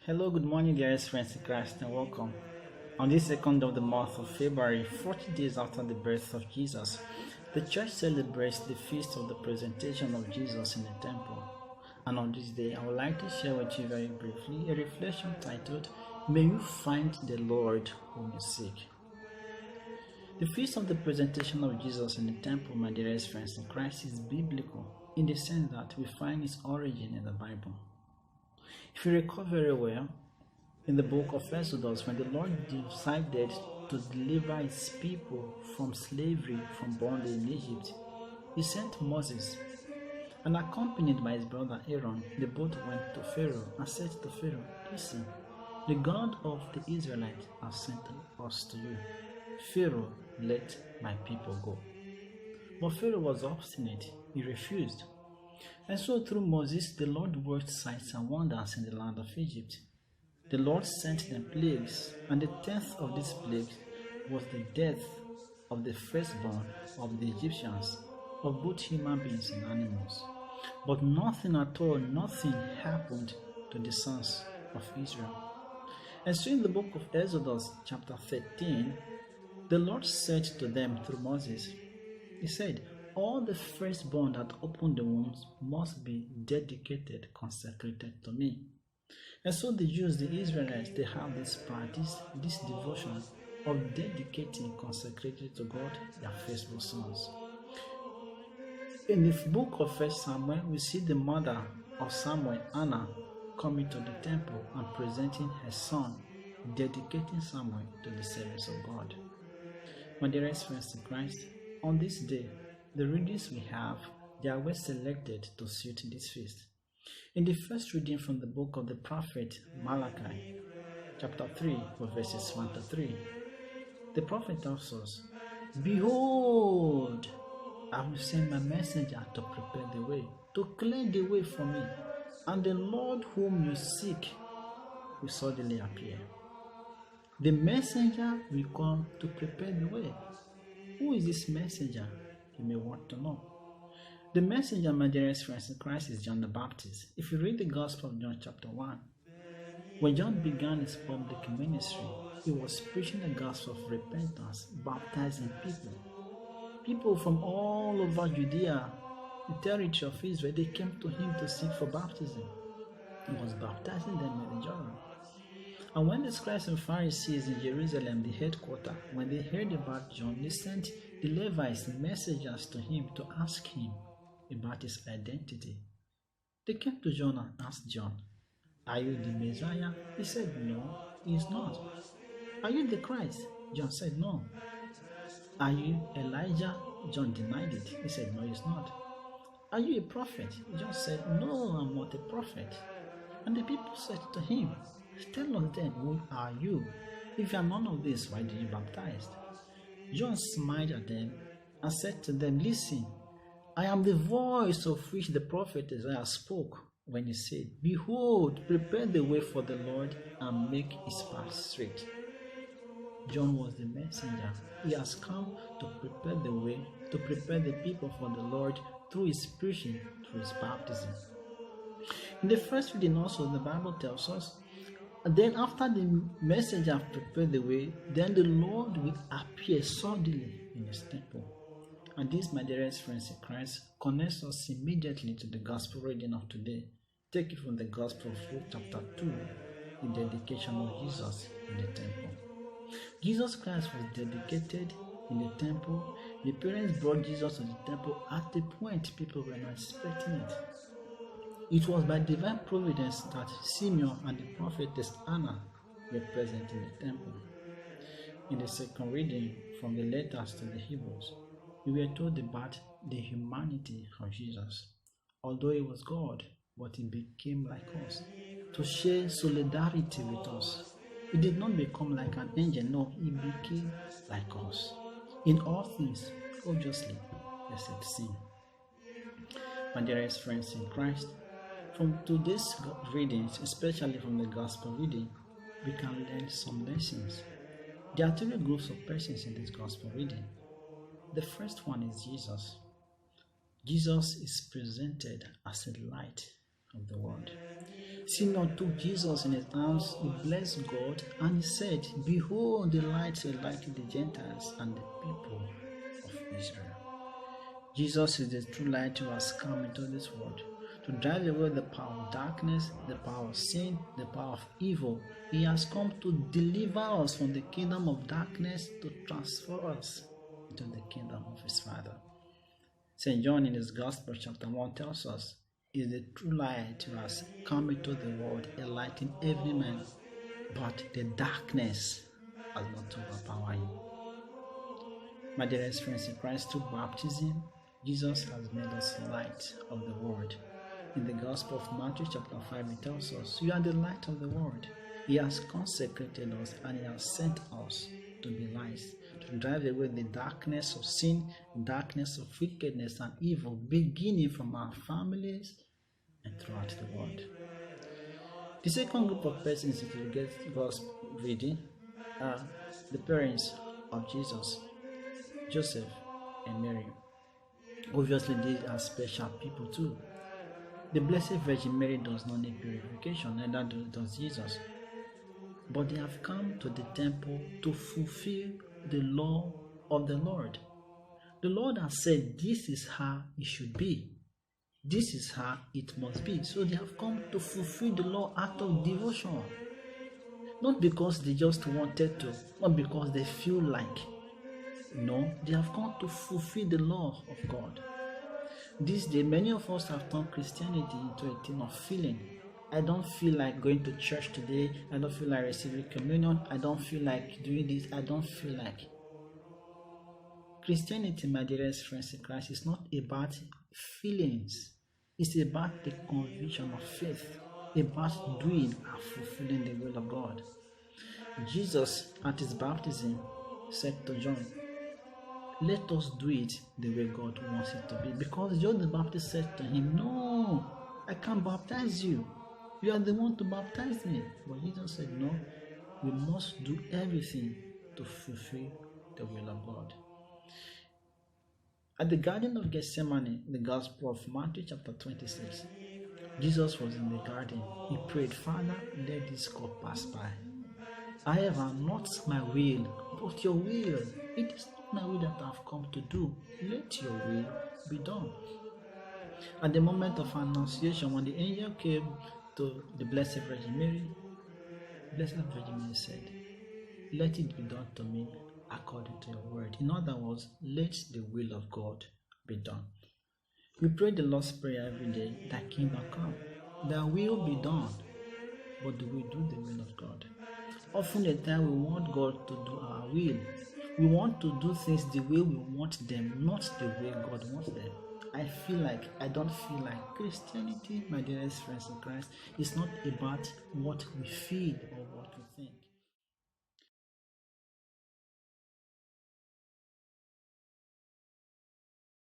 Hello, good morning, dearest friends in Christ, and welcome. On this second of the month of February, 40 days after the birth of Jesus, the church celebrates the feast of the presentation of Jesus in the temple. And on this day, I would like to share with you very briefly a reflection titled, May You Find the Lord Whom You Seek. The feast of the presentation of Jesus in the temple, my dearest friends in Christ, is biblical in the sense that we find its origin in the Bible. If you recall very well, in the book of Exodus, when the Lord decided to deliver his people from slavery, from bondage in Egypt, he sent Moses, and accompanied by his brother Aaron, they both went to Pharaoh and said to Pharaoh, "Listen, the God of the Israelites has sent us to you. Pharaoh, let my people go." But Pharaoh was obstinate. He refused. And so through Moses, the Lord worked signs and wonders in the land of Egypt. The Lord sent them plagues, and the 10th of these plagues was the death of the firstborn of the Egyptians, of both human beings and animals. But nothing at all, nothing happened to the sons of Israel. And so in the book of Exodus chapter 13, the Lord said to them through Moses, he said, "All the firstborn that open the wombs must be dedicated, consecrated to me." And so the Jews, the Israelites, they have this practice, this devotion of dedicating, consecrating to God their firstborn sons. In the book of 1 Samuel, we see the mother of Samuel, Anna, coming to the temple and presenting her son, dedicating Samuel to the service of God. My dearest friends in Christ, on this day, the readings we have, they are well selected to suit this feast. In the first reading from the book of the prophet Malachi, chapter 3, verses 1 to 3, the prophet tells us, "Behold, I will send my messenger to prepare the way, to clear the way for me, and the Lord whom you seek will suddenly appear." The messenger will come to prepare the way. Who is this messenger? You may want to know. The messenger, my dearest friends in Christ, is John the Baptist. If you read the Gospel of John chapter 1, when John began his public ministry, he was preaching the gospel of repentance, baptizing people. People from all over Judea, the territory of Israel, they came to him to seek for baptism. He was baptizing them in the Jordan. And when the scribes and Pharisees in Jerusalem, the headquarters, when they heard about John, they sent the Levites messengers to him to ask him about his identity. They came to John and asked John, "Are you the Messiah?" He said, "No, he is not." "Are you the Christ?" John said, "No." "Are you Elijah?" John denied it. He said, "No, he is not." "Are you a prophet?" John said, "No, I'm not a prophet." And the people said to him, "Tell us then, who are you? If you are none of this, why did you baptize?" John smiled at them and said to them, "Listen, I am the voice of which the prophet Isaiah spoke when he said, 'Behold, prepare the way for the Lord and make his path straight.'" John was the messenger. He has come to prepare the way, to prepare the people for the Lord through his preaching, through his baptism. In the first reading also, the Bible tells us, and then after the messenger prepared the way, then the Lord will appear suddenly in his temple. And this, my dearest friends in Christ, connects us immediately to the gospel reading of today. Take it from the Gospel of Luke chapter 2, the dedication of Jesus in the temple. Jesus Christ was dedicated in the temple. The parents brought Jesus to the temple at a point people were not expecting it. It was by divine providence that Simeon and the prophetess Anna were present in the temple. In the second reading from the letters to the Hebrews, we were told about the humanity of Jesus. Although he was God, but he became like us to share solidarity with us. He did not become like an angel, no, he became like us. In all things, obviously, except sin. My dearest friends in Christ, from today's readings, especially from the gospel reading, we can learn some lessons. There are three groups of persons in this gospel reading. The first one is Jesus. Jesus is presented as a light of the world. Simeon took Jesus in his arms, he blessed God, and he said, "Behold, the light will lighten the Gentiles and the people of Israel." Jesus is the true light who has come into this world to drive away the power of darkness, the power of sin, the power of evil. He has come to deliver us from the kingdom of darkness, to transfer us into the kingdom of his Father. St. John in his Gospel chapter 1 tells us, "Is the true light who has come into the world, enlightening every man, but the darkness has not overpowered him." My dearest friends in Christ, through baptism, Jesus has made us light of the world. In the Gospel of Matthew chapter 5, it tells us, "You are the light of the world." He has consecrated us and he has sent us to be lights, to drive away the darkness of sin, darkness of wickedness and evil, beginning from our families and throughout the world. The second group of persons, if you get God's reading, are the parents of Jesus, Joseph and Mary. Obviously, these are special people too. The Blessed Virgin Mary does not need purification, neither does Jesus. But they have come to the temple to fulfill the law of the Lord. The Lord has said this is how it should be. This is how it must be. So they have come to fulfill the law out of devotion. Not because they just wanted to, not because they feel like. No, they have come to fulfill the law of God. This day, many of us have turned Christianity into a thing of feeling. I don't feel like going to church today. I don't feel like receiving communion. I don't feel like doing this. I don't feel like. Christianity, my dearest friends in Christ, is not about feelings. It's about the conviction of faith, about doing and fulfilling the will of God. Jesus, at his baptism, said to John, "Let us do it the way God wants it to be." Because John the Baptist said to him, "No, I can't baptize you. You are the one to baptize me." But Jesus said, "No, we must do everything to fulfill the will of God." At the Garden of Gethsemane, the Gospel of Matthew chapter 26, Jesus was in the garden. He prayed, "Father, let this cup pass by. However, not my will, but your will. It is not my will that I have come to do. Let your will be done." At the moment of Annunciation, when the angel came to the Blessed Virgin Mary, Blessed Virgin Mary said, "Let it be done to me according to your word." In other words, let the will of God be done. We pray the Lord's Prayer every day, "Thy kingdom come, thy will be done." But do we do the will of God? Often the time we want God to do our will. We want to do things the way we want them, not the way God wants them. I don't feel like. Christianity, my dearest friends in Christ, is not about what we feel or